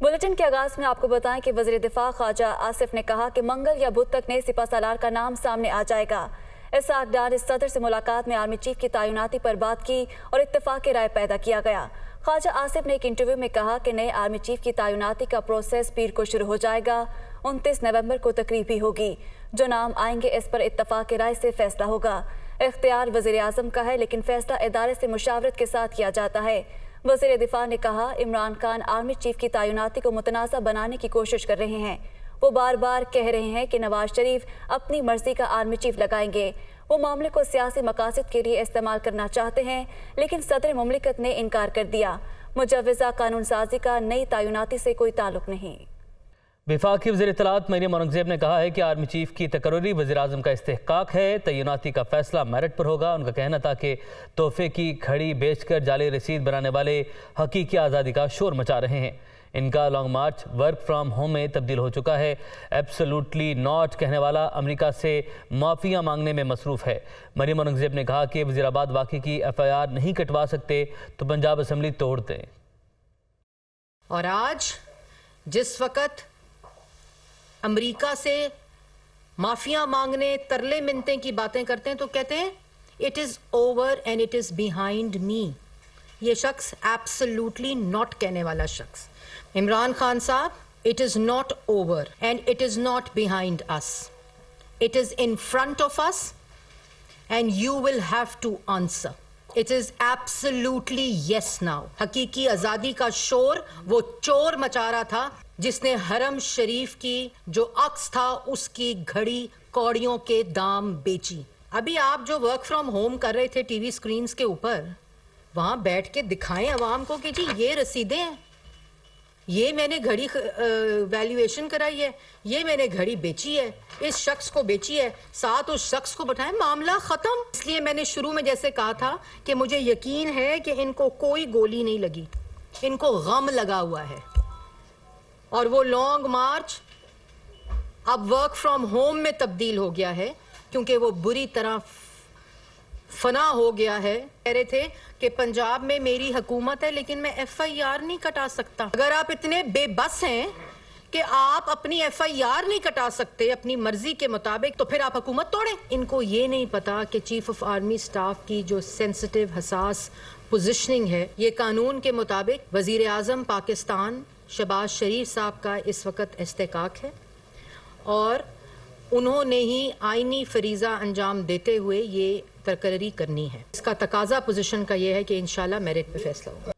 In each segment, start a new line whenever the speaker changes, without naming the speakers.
Bulletin के आगाज में आपको बताएं कि वज़ीर दिफा ख्वाजा आसिफ ने कहा कि मंगल या बुध तक नए सिपह सालार का नाम सामने आ जाएगा। इसहाक डार सदर से मुलाकात में आर्मी चीफ की तैनाती पर बात की और इत्तेफाक राय पैदा किया गया। ख्वाजा आसिफ ने एक इंटरव्यू में कहा कि नए आर्मी चीफ की तैनाती का प्रोसेस पीर को शुरू हो जाएगा। 29 नवंबर को तकरीब भी होगी। जो नाम आएंगे इस पर इत्तेफाक राय से फैसला होगा। इख्तियार वज़ीर आज़म का है, लेकिन फैसला इदारे से मुशावरत के साथ किया जाता है। वज़ीर दिफा ने कहा इमरान खान आर्मी चीफ की तैनाती को मुतनाज़ा बनाने की कोशिश कर रहे हैं। वो बार बार कह रहे हैं कि नवाज शरीफ अपनी मर्जी का आर्मी चीफ लगाएंगे। वो मामले को सियासी मकासद के लिए इस्तेमाल करना चाहते हैं, लेकिन सदर मुमलिकत ने इनकार कर दिया। मुजव्वज़ा कानून साजी का नई तैनाती से कोई ताल्लुक नहीं।
वफाकी वज़ीर इत्तलात मरियम औरंगज़ेब ने कहा है कि आर्मी चीफ की तकर्री वज़ीर आज़म का इस्तेहकाक है। तैनाती का फैसला मेरिट पर होगा। उनका कहना था कि तोहफे की घड़ी बेचकर जाली रसीद बनाने वाले हकीकी आज़ादी का शोर मचा रहे हैं। इनका long March work from home में तब्दील हो चुका है। एब्सोल्युटली नॉट कहने वाला अमेरिका से माफ़िया मांगने में मसरूफ़ है। मरियम औरंगज़ेब ने कहा कि वज़ीराबाद वाक़े की FIR नहीं कटवा सकते तो पंजाब असम्बली तोड़ दें।
और आज जिस वक़्त अमेरिका से माफिया मांगने, तरले मिन्नते की बातें करते हैं तो कहते हैं it is over and it is behind me. ये शख्स एब्सोल्युटली नॉट कहने वाला शख्स इमरान खान साहब, it is not over and it is not behind us, it is in front of us and you will have to answer. It is absolutely yes now. हकीकी आजादी का शोर वो चोर मचा रहा था जिसने हरम शरीफ की जो अक्स था उसकी घड़ी कौड़ियों के दाम बेची। अभी आप जो वर्क फ्रॉम होम कर रहे थे टीवी स्क्रीन्स के ऊपर, वहां बैठ के दिखाएं अवाम को कि जी ये रसीदें हैं, ये मैंने घड़ी वैल्यूएशन कराई है, ये मैंने घड़ी बेची है, इस शख्स को बेची है, साथ उस शख्स को बैठाएं, मामला खत्म। इसलिए मैंने शुरू में जैसे कहा था कि मुझे यकीन है कि इनको कोई गोली नहीं लगी, इनको गम लगा हुआ है। और वो लॉन्ग मार्च अब वर्क फ्रॉम होम में तब्दील हो गया है क्योंकि वो बुरी तरह फना हो गया है। कह रहे थे कि पंजाब में मेरी हुकूमत है लेकिन मैं FIR नहीं कटा सकता। अगर आप इतने बेबस हैं कि आप अपनी FIR नहीं कटा सकते अपनी मर्जी के मुताबिक, तो फिर आप हुकूमत तोड़ें। इनको ये नहीं पता कि चीफ ऑफ आर्मी स्टाफ की जो सेंसिटिव हसास पोजिशनिंग है, ये कानून के मुताबिक वजीर आजम पाकिस्तान शहबाज शरीफ साहब का इस वक्त इस्तेकाक है और उन्होंने ही आईनी फरीज़ा अंजाम देते हुए ये तकर्री करनी है। इसका तकाजा पोजीशन का ये है कि इंशाल्लाह मेरिट पे फैसला होगा।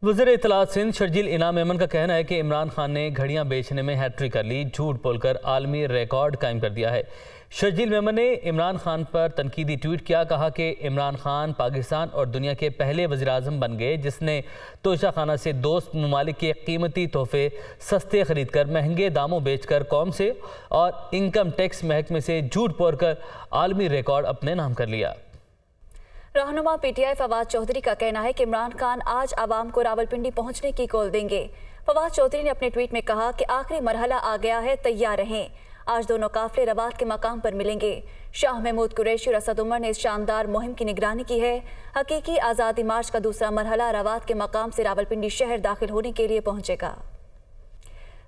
वज़ीर इत्तलात सिंध शर्जील इनाम मेमन का कहना है कि इमरान खान ने घड़ियां बेचने में हैट्रिक कर ली, झूठ बोलकर आलमी रिकॉर्ड कायम कर दिया है। शर्जील मेमन ने इमरान खान पर तनकीदी ट्वीट किया, कहा कि इमरान खान पाकिस्तान और दुनिया के पहले वज़ीर आज़म बन गए जिसने तोशा खाना से दोस्त ममालिक के कीमती तोहफे सस्ते खरीद कर महंगे दामों बेचकर कौम से और इनकम टैक्स महकमे से झूठ बोलकर आलमी रिकॉर्ड अपने नाम कर लिया।
रहनुमा PTI फवाद चौधरी का कहना है कि इमरान खान आज आवाम को रावलपिंडी पहुंचने की कॉल देंगे। फवाद चौधरी ने अपने ट्वीट में कहा कि आखिरी मरहला आ गया है, तैयार रहें। आज दोनों काफले रवात के मकाम पर मिलेंगे। शाह महमूद कुरैशी और असद उमर ने इस शानदार मुहिम की निगरानी की है। हकीकी आज़ादी मार्च का दूसरा मरहला रवात के मकाम से रावलपिंडी शहर दाखिल होने के लिए पहुंचेगा।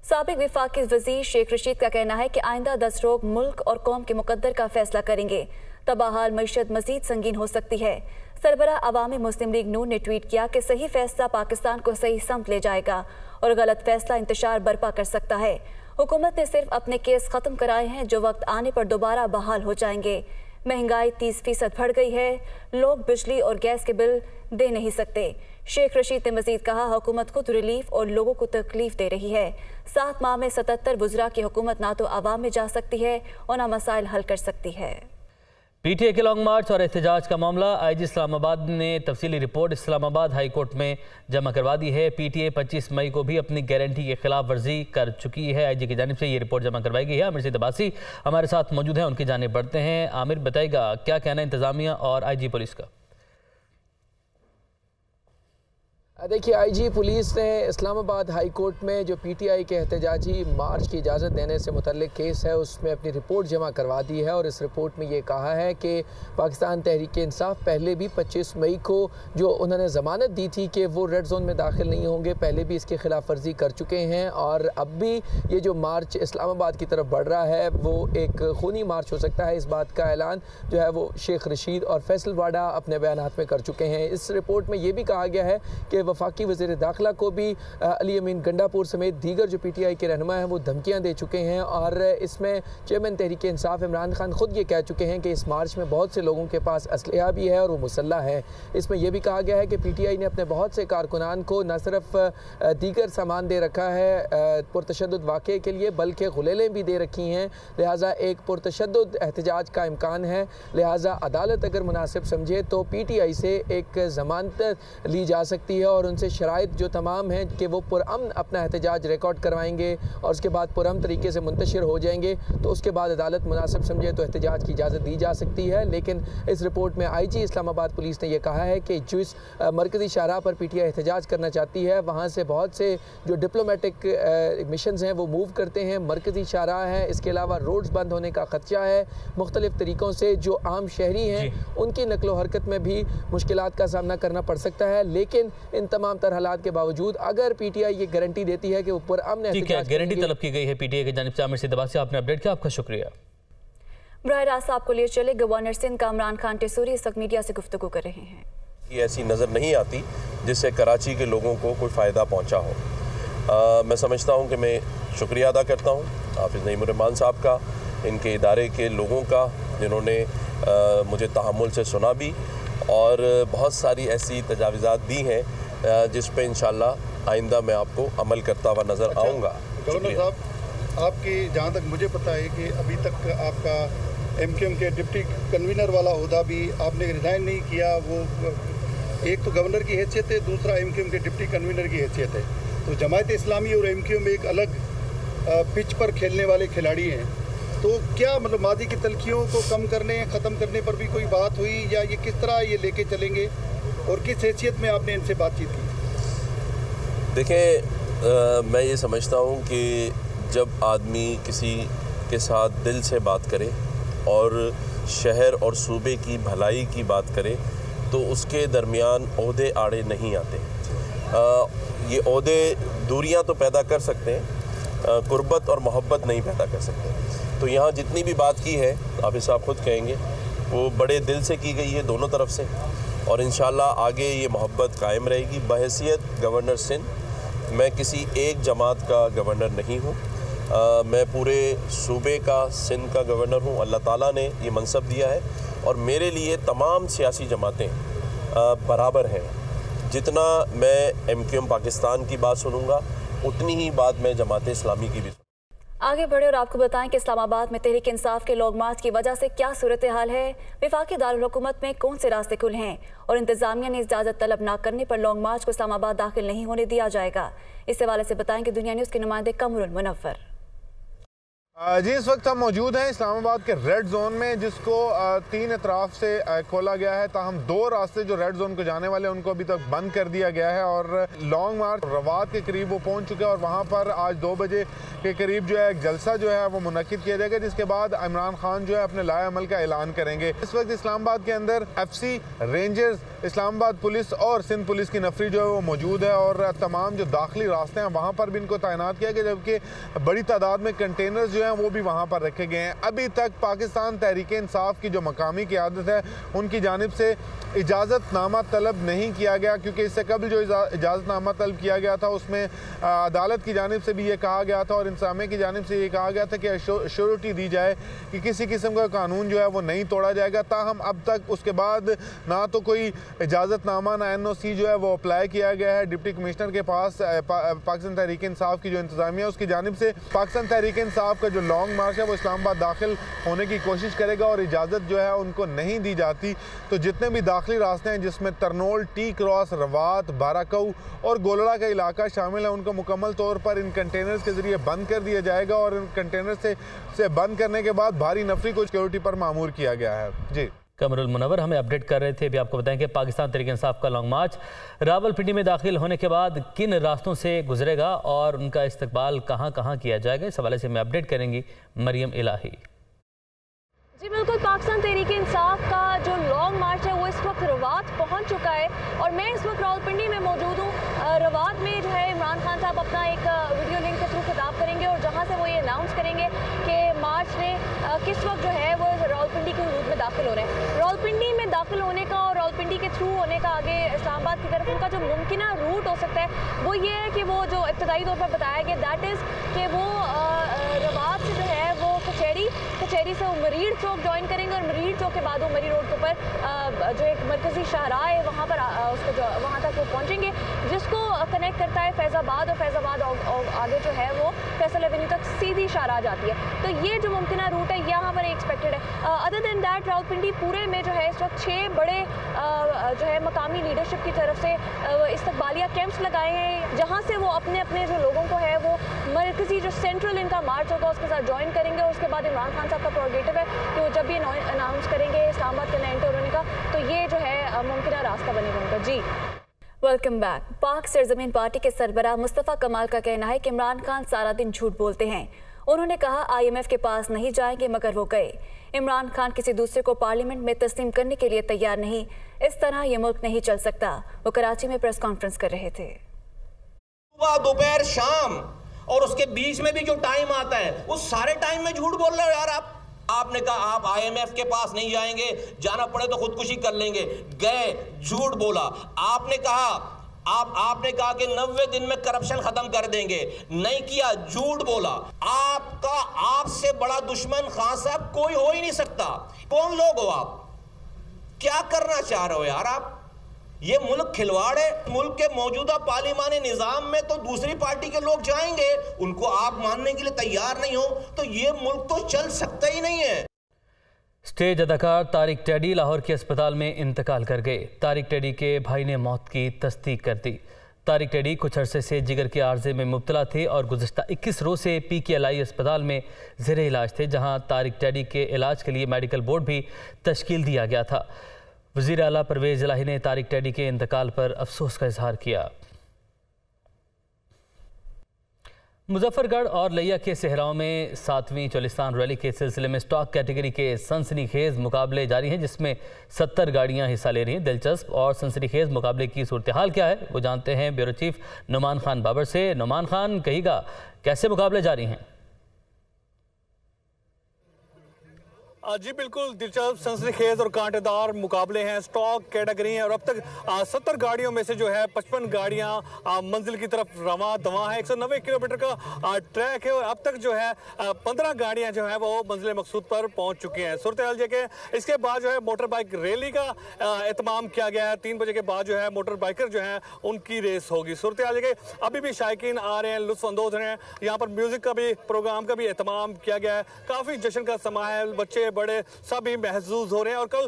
साबिक वफाकी वजीर शेख रशीद का कहना है कि आइंदा 10 रोग मुल्क और कौम के मुकद्दर का फैसला करेंगे। तबाहाल मईशत मजीद संगीन हो सकती है। सरबरा अवामी मुस्लिम लीग नून ने ट्वीट किया कि सही फैसला पाकिस्तान को सही समत ले जाएगा और गलत फैसला इंतशार बर्पा कर सकता है। हुकूमत ने सिर्फ अपने केस खत्म कराए हैं जो वक्त आने पर दोबारा बहाल हो जाएंगे। महंगाई 30% बढ़ गई है, लोग बिजली और गैस के बिल दे नहीं सकते। शेख रशीद ने मजीद कहा हुकूमत खुद रिलीफ और लोगों को तकलीफ दे रही है। 7 माह में 77 वज़रा की हुकूमत ना तो आवाम में जा सकती है और ना मसाइल हल कर सकती है।
PTI के लॉन्ग मार्च और एहतजाज का मामला IG इस्लामाबाद ने तफसीली रिपोर्ट इस्लामाबाद हाई कोर्ट में जमा करवा दी है। PTI 25 मई को भी अपनी गारंटी की खिलाफ वर्जी कर चुकी है। IG की जानिब से ये रिपोर्ट जमा करवाई गई है। आमिर सईद अब्बासी हमारे साथ मौजूद हैं, उनकी जानिब बढ़ते हैं। आमिर, बताइएगा क्या कहना है इंतजामिया और IG पुलिस का?
देखिए, आईजी पुलिस ने इस्लामाबाद हाई कोर्ट में जो पीटीआई के एहतजाजी मार्च की इजाज़त देने से मुतल्लिक केस है उसमें अपनी रिपोर्ट जमा करवा दी है। और इस रिपोर्ट में ये कहा है कि पाकिस्तान तहरीक इंसाफ पहले भी 25 मई को जो उन्होंने ज़मानत दी थी कि वो रेड जोन में दाखिल नहीं होंगे, पहले भी इसकी खिलाफ वर्जी कर चुके हैं। और अब भी ये जो मार्च इस्लामाबाद की तरफ बढ़ रहा है वो एक खूनी मार्च हो सकता है। इस बात का ऐलान जो है वो शेख रशीद और फैसल वाडा अपने बयानात में कर चुके हैं। इस रिपोर्ट में ये भी कहा गया है कि वफाकी वज़ीर दाखिला को भी अली अमीन गंडापुर समेत दीगर जो पीटीआई के रहनुमा हैं वो धमकियां दे चुके हैं। और इसमें चेयरमैन तहरीक इंसाफ इमरान खान खुद ये कह चुके हैं कि इस मार्च में बहुत से लोगों के पास असलहा भी है और वो मुसल्ला है। इसमें यह भी कहा गया है कि पीटीआई ने अपने बहुत से कारकुनान को न सिर्फ दीगर सामान दे रखा है पुरतशद्दुद वाक़े के लिए, बल्कि गुलेलें भी दे रखी हैं। लिहाजा एक पुरतशद्दुद एहतजाज का इम्कान है। लिहाजा अदालत अगर मुनासिब समझे तो पीटीआई से एक ज़मानत ली जा सकती है और उनसे शराइत जो तमाम हैं कि वो पुरअमन अपना एहतजाज रिकॉर्ड करवाएंगे और उसके बाद पुरअमन तरीके से मुंतशिर हो जाएंगे, तो उसके बाद अदालत मुनासिब समझे तो एहतजाज की इजाज़त दी जा सकती है। लेकिन इस रिपोर्ट में आईजी इस्लामाबाद पुलिस ने यह कहा है कि जिस मरकज़ी शाहराह पर पीटीआई एहतजाज करना चाहती है वहाँ से बहुत से जो डिप्लोमेटिक मिशंस हैं वो मूव करते हैं, मरकज़ी शाहराह है। इसके अलावा रोड्स बंद होने का खदशा है। मुख्तलिफ तरीक़ों से जो आम शहरी हैं उनकी नकलो हरकत में भी मुश्किलात का सामना करना पड़ सकता है। लेकिन इन तमाम हालात के बावजूद अगर पीटीआई ये गारंटी देती है कि ऊपर
गारंटी तलब की गई है पीटीआई की जानिब से। आमिर सिद्दीकी से आपने अपडेट किया, आपका शुक्रिया।
बराह रास्त आपको लिए चले गवर्नर सिंध का इमरान खान टेसूरी इस वक्त मीडिया से गुफ्तगू कर रहे हैं।
ये ऐसी नज़र नहीं आती जिससे कराची के लोगों को कोई फ़ायदा पहुंचा हो। मैं समझता हूं कि मैं शुक्रिया अदा करता हूं हाफिज़ नईमुर साहब का, इनके इदारे के लोगों का जिन्होंने मुझे तहम्मुल से सुना भी और बहुत सारी ऐसी तजावीज़ात दी हैं जिस पे इंशाल्लाह आइंदा मैं आपको अमल करता हुआ नज़र आऊँगा।
गवर्नर साहब, आपकी जहाँ तक मुझे पता है कि अभी तक आपका एमक्यूएम के डिप्टी कन्वीनर वाला ओहदा भी आपने रिज़ाइन नहीं किया। वो एक तो गवर्नर की हैसियत है, दूसरा एमक्यूएम के डिप्टी कन्वीनर की हैसियत है। तो जमात इस्लामी और एमक्यूएम एक अलग पिच पर खेलने वाले खिलाड़ी हैं। तो क्या मतलब मादी की तलखियों को कम करने, ख़त्म करने पर भी कोई बात हुई या ये किस तरह ये लेके चलेंगे और किस हैसियत में आपने इनसे बातचीत की?
देखिए, मैं ये समझता हूँ कि जब आदमी किसी के साथ दिल से बात करे और शहर और सूबे की भलाई की बात करे तो उसके दरमियान ओहदे आड़े नहीं आते। ये ओहदे दूरियां तो पैदा कर सकते हैं, कुर्बत और मोहब्बत नहीं पैदा कर सकते। तो यहाँ जितनी भी बात की है हाफिज़ साहब खुद कहेंगे वो बड़े दिल से की गई है दोनों तरफ से और इंशाल्लाह आगे ये मोहब्बत कायम रहेगी। बहैसियत गवर्नर सिंध मैं किसी एक जमात का गवर्नर नहीं हूँ, मैं पूरे सूबे का सिंध का गवर्नर हूँ। अल्लाह ताला ने ये मनसब दिया है और मेरे लिए तमाम सियासी जमातें बराबर हैं। जितना मैं एमक्यूएम पाकिस्तान की बात सुनूँगा उतनी ही बात मैं जमात इस्लामी की भी।
आगे बढ़े और आपको बताएं कि इस्लामाबाद में तहरीक इंसाफ के लॉन्ग मार्च की वजह से क्या सूरत हाल है, वफाकी दारुल हुकूमत में कौन से रास्ते खुले हैं और इंतजामिया ने इजाज़त तलब न करने पर लॉन्ग मार्च को इस्लामाबाद दाखिल नहीं होने दिया जाएगा। इस हवाले से बताएंगे दुनिया न्यूज़ के नुमाइंदे कमरुल मुनव्वर।
जी, इस वक्त हम मौजूद हैं इस्लामाबाद के रेड जोन में जिसको 3 अतराफ से खोला गया है। ताहम 2 रास्ते जो रेड जोन को जाने वाले हैं उनको अभी तक बंद कर दिया गया है और लॉन्ग मार्च रवात के करीब वो पहुंच चुके हैं और वहां पर आज 2 बजे के करीब जो है एक जलसा जो है वो मुनक्किद किया जाएगा, जिसके बाद इमरान खान जो है अपने लाए अमल का ऐलान करेंगे। इस वक्त इस्लामाबाद के अंदर FC रेंजर्स, इस्लामाबाद पुलिस और सिंध पुलिस की नफरी जो है वो मौजूद है और तमाम जो दाखिली रास्ते हैं वहाँ पर भी इनको तैनात किया गया, जबकि बड़ी तादाद में कंटेनर्स जो हैं वो भी वहाँ पर रखे गए हैं। अभी तक पाकिस्तान तहरीक इंसाफ की जो मकामी क़यादत है उनकी जानिब से इजाज़तनामा तलब नहीं किया गया, क्योंकि इससे कबल जो इजाज़तनामा तलब किया गया था उसमें अदालत की जानिब से भी ये कहा गया था और इंतज़ामिया की जानिब से ये कहा गया था कि श्योरिटी दी जाए कि किसी किस्म का कानून जो है वो नहीं तोड़ा जाएगा। ताहम अब तक उसके बाद ना तो कोई इजाज़तनामा ना NOC जो है वो अप्लाई किया गया है डिप्टी कमिश्नर के पास। पाकिस्तान तहरीक इंसाफ की जो इंतज़ामिया उसकी जानिब से पाकिस्तान तहरीक इंसाफ का जो लॉन्ग मार्च है वो इस्लामाबाद दाखिल होने की कोशिश करेगा और इजाज़त जो है उनको नहीं दी जाती। तो जितने भी दाखिली रास्ते हैं जिसमें तरनोल, टी क्रॉस, रवात, बाराकऊ और गोलड़ा का इलाका शामिल है उनको मुकम्मल तौर पर इन कंटेनर्स के ज़रिए बंद कर दिया जाएगा और इन कंटेनर से बंद करने के बाद भारी नफरी को सिक्योरिटी पर मामूर किया गया है। जी।
कमरुल मुनव्वर हमें अपडेट कर रहे थे। अभी आपको बताएं कि पाकिस्तान तहरीक इंसाफ का लॉन्ग मार्च रावलपिंडी में दाखिल होने के बाद किन रास्तों से गुजरेगा और उनका इस्तकबाल कहां कहां किया जाएगा, इस हवाले से मैं अपडेट करेंगी मरियम इलाही।
जी बिल्कुल, पाकिस्तान तहरीक इंसाफ का जो लॉन्ग मार्च है वो इस वक्त रवात पहुंच चुका है और मैं इस वक्त रावलपिंडी में मौजूद हूँ। रवात में जो है इमरान खान साहब अपना एक वीडियो लिंक के थ्रू खिताब करेंगे और जहाँ से वो ये अनाउंस करेंगे कि मार्च में किस वक्त जो है वो रावलपिंडी के हदूद में दाखिल हो रहे हैं। रावलपिंडी में दाखिल होने का और रावलपिंडी के थ्रू होने का आगे इस्लामाबाद की तरफ उनका जो मुमकिन रूट हो सकता है वो ये है कि वो जो इब्तदाई तौर पर बताया गया दैट इज़ कि वो रवात से जो है वो कचहरी से वो मरीड़ चौक ज्वाइन करेंगे और मरीड़ चौक के बाद वो मरी रोड के ऊपर जो एक मरकजी शाहराह है वहाँ पर उसको जो वहाँ तक वो पहुँचेंगे, जिसको कनेक्ट करता है फैज़ाबाद, और फैज़ाबाद आगे जो है वो फैसल एवेन्यू तक सीधी शाहराह जाती है। तो ये जो मुमकिन रूट है यहाँ पर एक्सपेक्टेड है। अदर देन दैट रावलपिंडी पूरे में जो है इस वक्त 6 बड़े जो है मकामी लीडरशिप की तरफ से इस्तकबालिया कैंप्स लगाए हैं, जहाँ से वो अपने अपने जो लोगों को है वो मरकजी जो सेंट्रल इनका मार्च होगा उसके साथ ज्वाइन करेंगे। और उसके बाद इमरान खान साहब का प्रोगेटिव है कि वो जब भी अनाउंस करेंगे इस्लामाबाद के एंटर होने का तो ये जो है मुमकिन रास्ता बनेगा उनका। जी वेलकम बैक। पाक सरजमीन पार्टी के सरबराह मुस्तफ़ा कमाल का कहना है कि इमरान खान सारा दिन झूठ बोलते हैं। उन्होंने कहा IMF के पास नहीं जाएंगे मगर वो गए। इमरान खान किसी दूसरे को पार्लियामेंट में तस्लीम करने के लिए तैयार नहीं। इस तरह ये मुल्क नहीं चल सकता। वो कराची में प्रेस कॉन्फ्रेंस कर रहे थे।
सुबह दोपहर शाम और उसके बीच में भी जो टाइम आता है उस सारे टाइम में झूठ बोल रहे हो यार आप। आपने कहा आप IMF के पास नहीं जाएंगे, जाना पड़े तो खुदकुशी कर लेंगे, गए, झूठ बोला। आपने कहा कि 90 दिन में करप्शन खत्म कर देंगे, नहीं किया, झूठ बोला। आपसे बड़ा दुश्मन खान साहब कोई हो ही नहीं सकता। कौन लोग हो आप? क्या करना चाह रहे हो यार आप? ये मुल्क खिलवाड़ है। मुल्क के मौजूदा पार्लिमानी निजाम में तो दूसरी पार्टी के लोग जाएंगे, उनको आप मानने के लिए तैयार नहीं हो तो ये मुल्क तो चल सकता ही नहीं है।
स्टेज अदाकार तारिक टेडी लाहौर के अस्पताल में इंतकाल कर गए। तारिक टेडी के भाई ने मौत की तस्दीक कर दी। तारिक टेडी कुछ अरसे से जिगर के आर्जे में मुब्तला थे और गुज़श्ता 21 रोज़ से PKLI अस्पताल में ज़ेर इलाज थे, जहां तारिक टेडी के इलाज के लिए मेडिकल बोर्ड भी तश्कील दिया गया था। वज़ीर आला परवेज़ इलाही ने तारिक टेडी के इंतकाल पर अफसोस का इजहार किया। मुजफ्फरगढ़ और लिया के सहराओं में 7वीं चोलिस्तान रैली के सिलसिले में स्टॉक कैटेगरी के सनसनीखेज मुकाबले जारी हैं, जिसमें 70 गाड़ियां हिस्सा ले रही हैं। दिलचस्प और सनसनीखेज मुकाबले की सूरत हाल क्या है वो जानते हैं ब्यूरो चीफ नुमान खान बाबर से। नुमान खान, कहिएगा कैसे मुकाबले जारी हैं?
जी बिल्कुल, दिलचस्प सनसनीखेज और कांटेदार मुकाबले हैं। स्टॉक कैटेगरी हैं और अब तक 70 गाड़ियों में से जो है 55 गाड़ियां मंजिल की तरफ रवा दवा है। 190 किलोमीटर का ट्रैक है और अब तक जो है 15 गाड़ियां जो है वो मंजिल मकसूद पर पहुंच चुकी हैं। सूरत हाल ये कि इसके बाद जो है मोटर बाइक रैली का एहतमाम किया गया है। 3 बजे के बाद जो है मोटर बाइकर जो है उनकी रेस होगी। सूरत हाल ये कि अभी भी शायकीन आ रहे हैं, लुत्फ अंदोज रहे हैं। यहाँ पर म्यूजिक का भी प्रोग्राम का भी एहतमाम किया गया है। काफ़ी जश्न का समा है, बच्चे बड़े सभी महसूस हो रहे हैं। और कल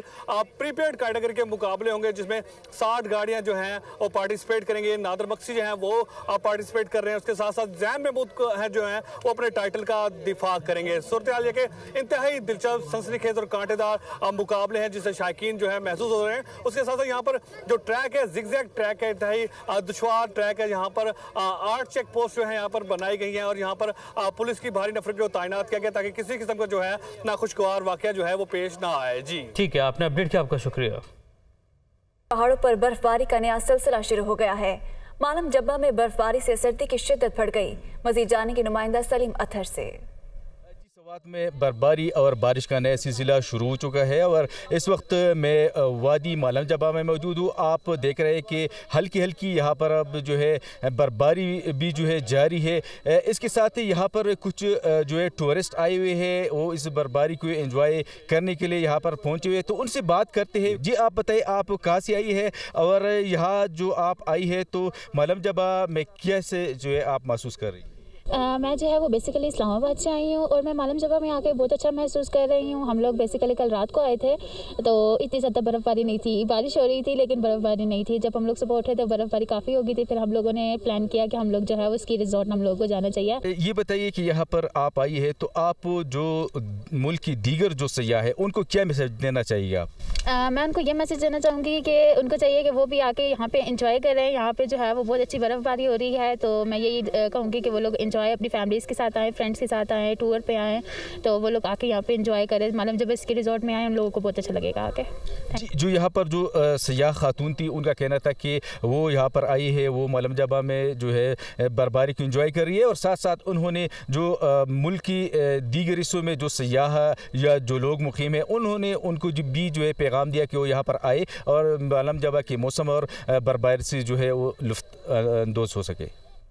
प्रीपेड कैटेगरी के मुकाबले होंगे जिसमें 60 गाड़ियां जो हैं वो पार्टिसिपेट करेंगे। नादर मक्सी जो हैं वो पार्टिसिपेट कर रहे हैं। उसके साथ साथ जैन महमूद है जो हैं वो अपने टाइटल का दिफा करेंगे। सूरत हाल ये कि इंतहाई दिलचस्प सनसनीखेज और कांटेदार मुकाबले हैं जिससे शायकीन जो है महसूस हो रहे हैं। उसके साथ साथ यहाँ पर जो ट्रैक है जिगजैग ट्रैक है, इंतहाई दुश्वार ट्रैक है। यहाँ पर 8 चेक पोस्ट जो है यहाँ पर बनाई गई हैं और यहाँ पर पुलिस की भारी नफरत को तैनात किया गया ताकि किसी किस्म का जो है नाखुशगवार वाकया जो है वो पेश ना आए। जी
ठीक है, आपने अपडेट किया, आपका शुक्रिया।
पहाड़ों पर बर्फबारी का नया सिलसिला शुरू हो गया है। मालम जब्बा में बर्फबारी से सर्दी की शिद्दत बढ़ गई। मजीद जाने की नुमाइंदा सलीम अथर से।
में बर्फबारी और बारिश का नया सिलसिला शुरू हो चुका है और इस वक्त मैं वादी मालम जबा में मौजूद हूँ। आप देख रहे हैं कि हल्की हल्की यहाँ पर अब जो है बर्फबारी भी जो है जारी है। इसके साथ ही यहाँ पर कुछ जो है टूरिस्ट आए हुए हैं, वो इस बर्फबारी को एंजॉय करने के लिए यहाँ पर पहुँचे हुए हैं। तो उनसे बात करते हैं। जी आप बताइए, आप कहाँ से आई है और यहाँ जो आप आई है तो मालम जबा में कैसे जो है आप महसूस कर रही हैं?
मैं जो है वो बेसिकली इस्लामाबाद से आई हूँ और मैं मालम जगह में आके बहुत अच्छा महसूस कर रही हूँ। हम लोग बेसिकली कल रात को आए थे तो इतनी ज़्यादा बर्फ़बारी नहीं थी, बारिश हो रही थी लेकिन बर्फ़बारी नहीं थी। जब हम लोग सुबह उठे तो बर्फ़बारी काफ़ी हो गई थी। फिर हम लोगों ने प्लान किया कि हम लोग जो है वो स्की रिजॉर्ट हम लोगों को जाना चाहिए।
ये बताइए कि यहाँ पर आप आई है तो आप जो मुल्क की दीगर जो सयाह है उनको क्या मैसेज देना चाहिए आप?
मैं उनको ये मैसेज देना चाहूँगी कि उनको चाहिए कि वो भी आके यहाँ पे एंजॉय करें। यहाँ पे जो है वो बहुत अच्छी बर्फ़बारी हो रही है तो मैं यही कहूँगी कि वो लोग एंजॉय अपनी फैमिलीज़ के साथ आएँ, फ्रेंड्स के साथ आएँ, टूर पे आएँ तो वो लोग आके यहाँ पे एंजॉय करें। मालूम जब इसके रिजॉर्ट में आए उन लोगों को बहुत अच्छा लगेगा आके।
जो यहाँ पर जो सयाह खातून थी उनका कहना था कि वो यहाँ पर आई है, वो मालम जबा में जो है बर्फबारी को एंजॉय कर रही है और साथ साथ उन्होंने जो मुल्क की दीगर हिस्सों में जो सयाह या जो लोग मुकीम हैं उन्होंने उनको भी जो है पैगाम दिया कि वो यहाँ पर आए और मालम जबा के मौसम और बर्फबारी से जो है वो लुत्फ़ अंदोज़ हो सके।